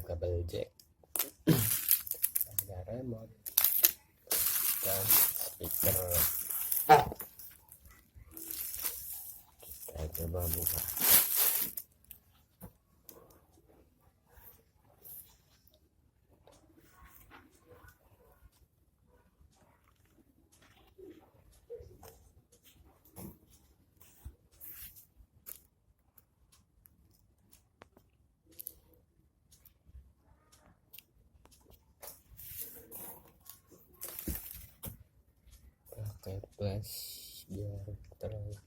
kabel jack, ada remote dan speaker. Kita coba buka. Pakai flash biar terlihat.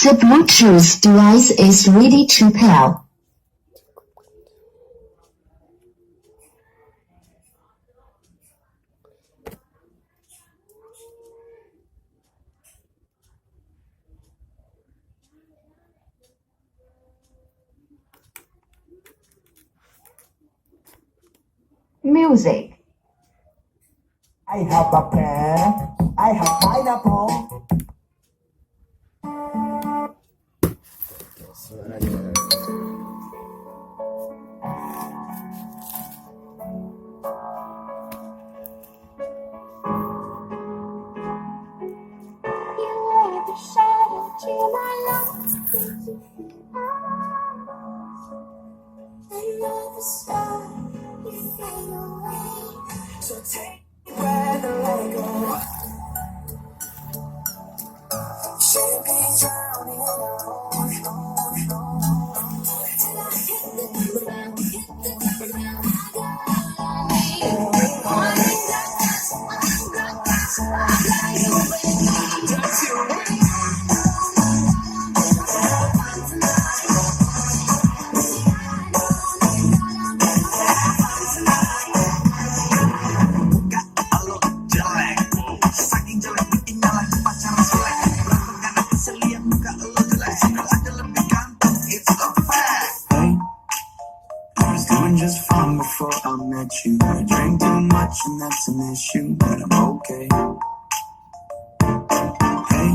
The Bluetooth device is ready to pair. Music. I have a pear, I have pineapple. Suaranya So take a breath and let go. Champagne drowning in our own. Till I hit the ground, just fine before I met you. I drank too much and that's an issue, but I'm okay. Hey.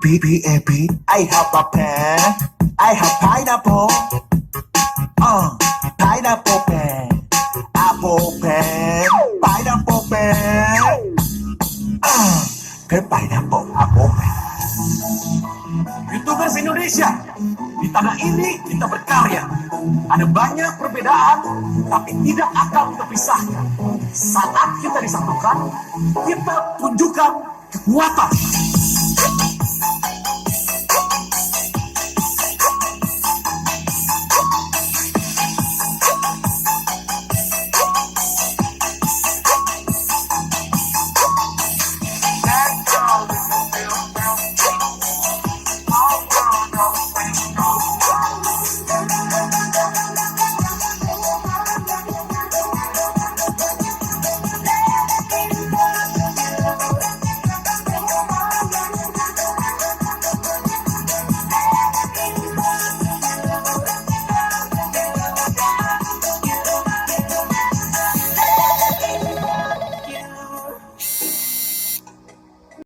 BBAB, I have a pen, I I have pineapple. Pineapple pen. Apple pen. Pineapple pen. Pineapple, apple pen. YouTubers Indonesia, di tanah ini kita berkarya. Ada banyak perbedaan, tapi tidak akan terpisahkan. Saat kita disatukan, kita tunjukkan kekuatan.